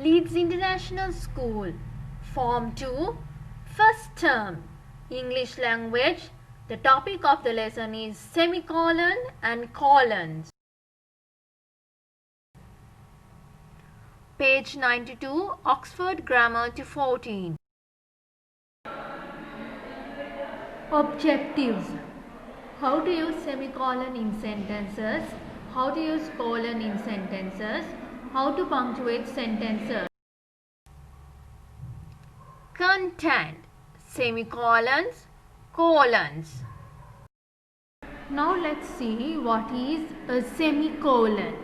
Leeds International School, Form 2, First Term, English Language. The topic of the lesson is semicolon and colons. Page 92, Oxford Grammar to 14. Objectives. How to use semicolon in sentences. How to use colon in sentences. How to punctuate sentences. Content. Semicolons, colons. Now let's see what is a semicolon.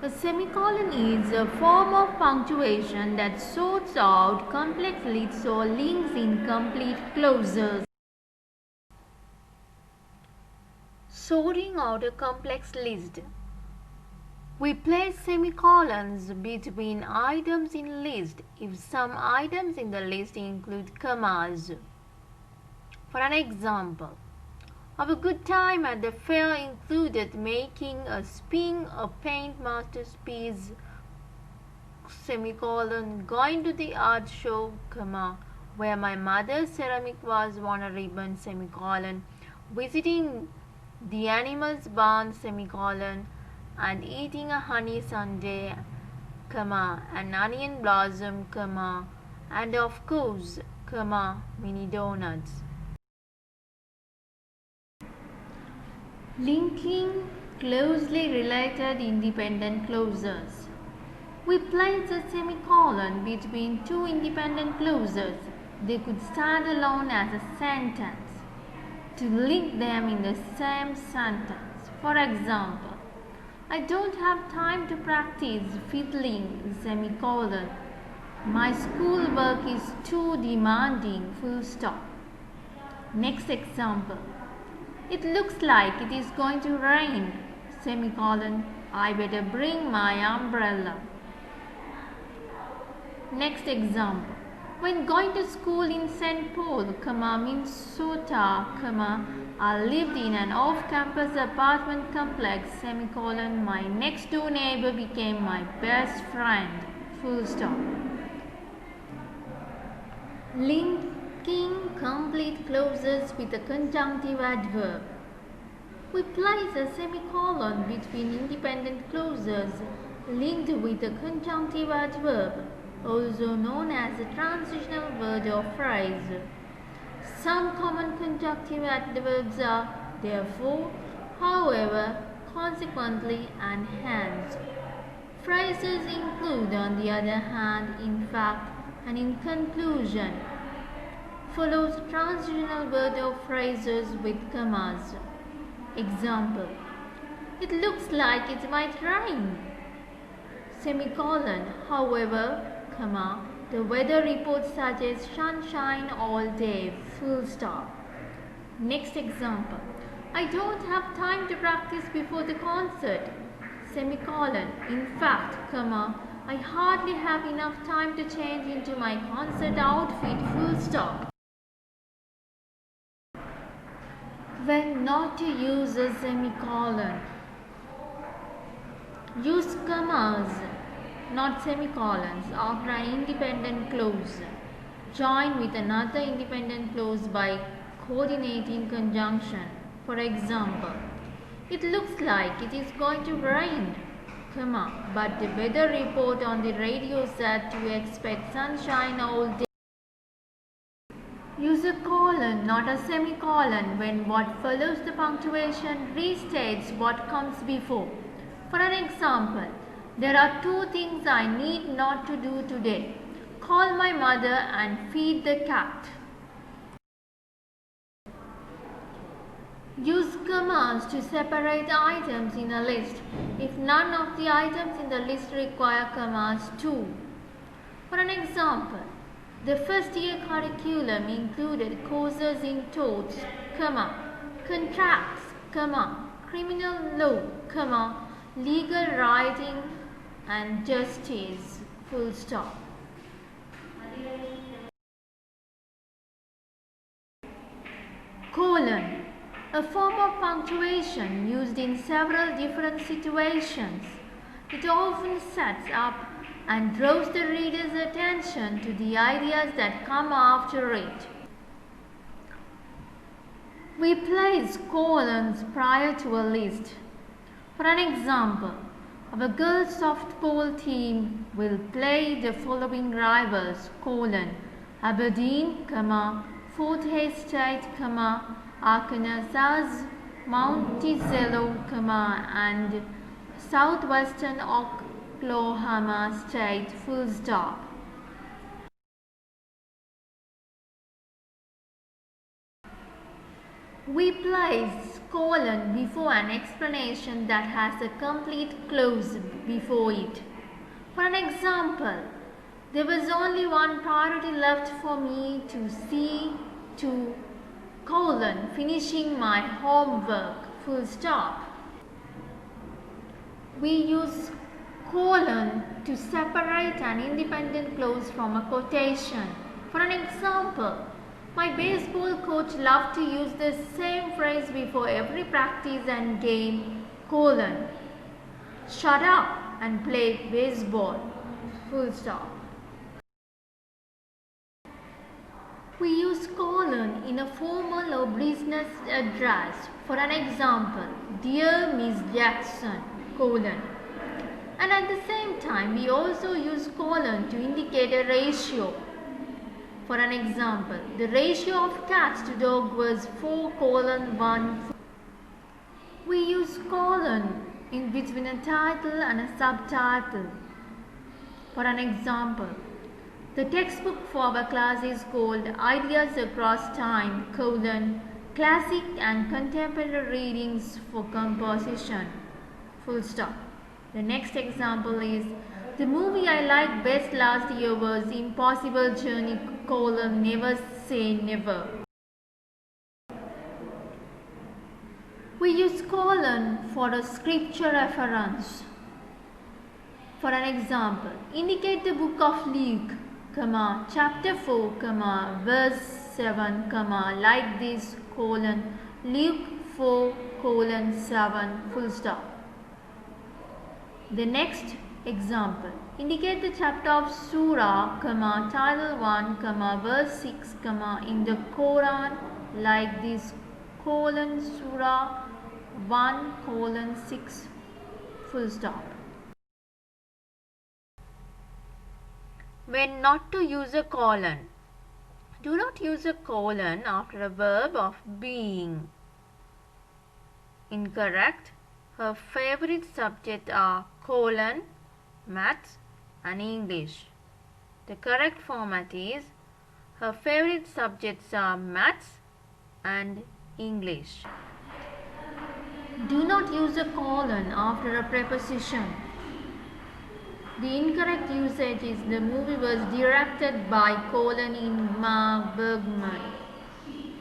A semicolon is a form of punctuation that sorts out complex lists or links in complete clauses. Sorting out a complex list. We place semicolons between items in list if some items in the list include commas. For an example, our good time at the fair included making a spin, a paint masterpiece, semicolon, going to the art show, comma, where my mother's ceramic vase won a ribbon, semicolon, visiting the animal's barn, semicolon, and eating a honey sundae, comma, an onion blossom, comma, and of course, comma, mini donuts. Linking closely related independent clauses. We place a semicolon between two independent clauses. They could stand alone as a sentence to link them in the same sentence. For example, I don't have time to practice fiddling, semicolon. My schoolwork is too demanding, full stop. Next example. It looks like it is going to rain, semicolon. I better bring my umbrella. Next example. When going to school in St. Paul, Minnesota, I lived in an off-campus apartment complex, semicolon. My next-door neighbor became my best friend, full stop. Linking complete clauses with a conjunctive adverb. We place a semicolon between independent clauses linked with a conjunctive adverb, also known as a transitional word or phrase. Some common conjunctive adverbs are therefore, however, consequently, and hence. Phrases include, on the other hand, in fact, and in conclusion. Follows transitional word or phrases with commas. Example. It looks like it might rain. Semicolon. However, comma, the weather report suggests sunshine all day, full stop. Next example. I don't have time to practice before the concert, semicolon. In fact, comma, I hardly have enough time to change into my concert outfit, full stop. When not to use a semicolon. Use commas, not semicolons, after an independent clause. Join with another independent clause by coordinating conjunction. For example, it looks like it is going to rain, comma, but the weather report on the radio said to expect sunshine all day. Use a colon, not a semicolon, when what follows the punctuation restates what comes before. For an example, there are two things I need not to do today. Call my mother and feed the cat. Use commas to separate items in a list if none of the items in the list require commas too. For an example, the first year curriculum included courses in torts, contracts, criminal law, legal writing and justice, full stop. Colon, a form of punctuation used in several different situations. It often sets up and draws the reader's attention to the ideas that come after it. We place colons prior to a list. For an example, our girls softball team will play the following rivals: Aberdeen, Fort Hays State, Arkansas, Monticello, and Southwestern Oklahoma State, full stop. We place colon before an explanation that has a complete clause before it. For an example, there was only one priority left for me to see to finishing my homework, full stop. We use colon to separate an independent clause from a quotation. For an example, my baseball coach loved to use the same phrase before every practice and game: shut up and play baseball, full stop. We use colon in a formal or business address. For an example, Dear Miss Jackson, and at the same time we also use colon to indicate a ratio. For an example, the ratio of cats to dog was 4:1. We use colon in between a title and a subtitle. For an example, the textbook for our class is called Ideas Across Time, Classic and Contemporary Readings for Composition, full stop. The next example is, the movie I liked best last year was Impossible Journey, Never Say Never. We use colon for a scripture reference. For an example, indicate the book of Luke, chapter 4, verse 7, like this, Luke 4, 7, full stop. The next example, indicate the chapter of Surah, title 1, verse 6, in the Quran, like this, Surah 1, 6, full stop. When not to use a colon. Do not use a colon after a verb of being. Incorrect. Her favorite subjects are maths and English. The correct format is, her favorite subjects are maths and English. Do not use a colon after a preposition. The incorrect usage is, the movie was directed by Ingmar Bergman.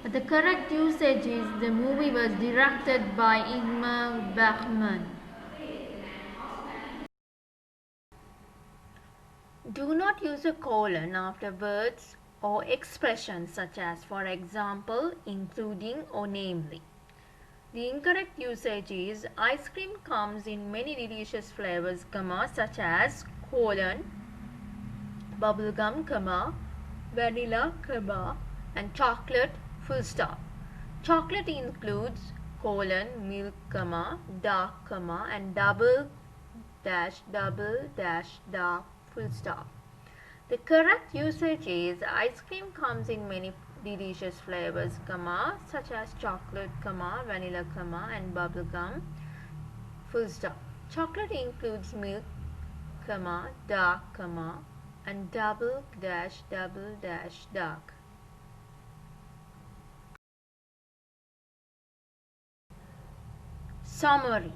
But the correct usage is, the movie was directed by Ingmar Bergman. Do not use a colon after words or expressions such as, for example, including or namely. The incorrect usage is, ice cream comes in many delicious flavors, such as bubblegum, vanilla, and chocolate, full stop. Chocolate includes milk, dark, and double dash dark, full stop. The correct usage is, ice cream comes in many delicious flavors, such as chocolate, vanilla, and bubblegum, full stop. Chocolate includes milk, dark, and double dash dark. Summary.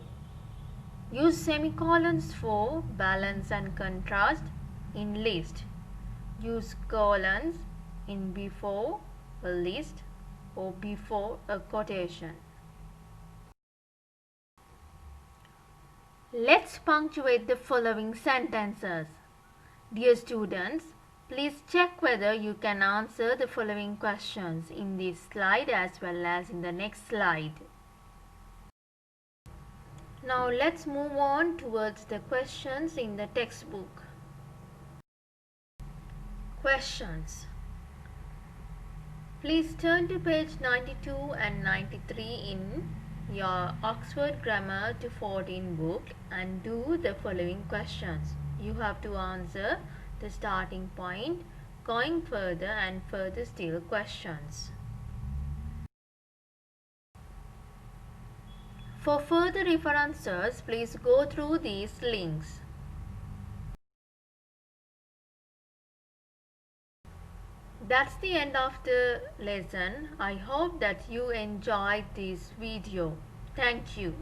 Use semicolons for balance and contrast in list. Use colons in before a list or before a quotation. Let's punctuate the following sentences. Dear students, please check whether you can answer the following questions in this slide as well as in the next slide. Now let's move on towards the questions in the textbook. Questions. Please turn to page 92 and 93 in your Oxford Grammar to 14 book and do the following questions. You have to answer the starting point, going further and further still questions. For further references, please go through these links. That's the end of the lesson. I hope that you enjoyed this video. Thank you.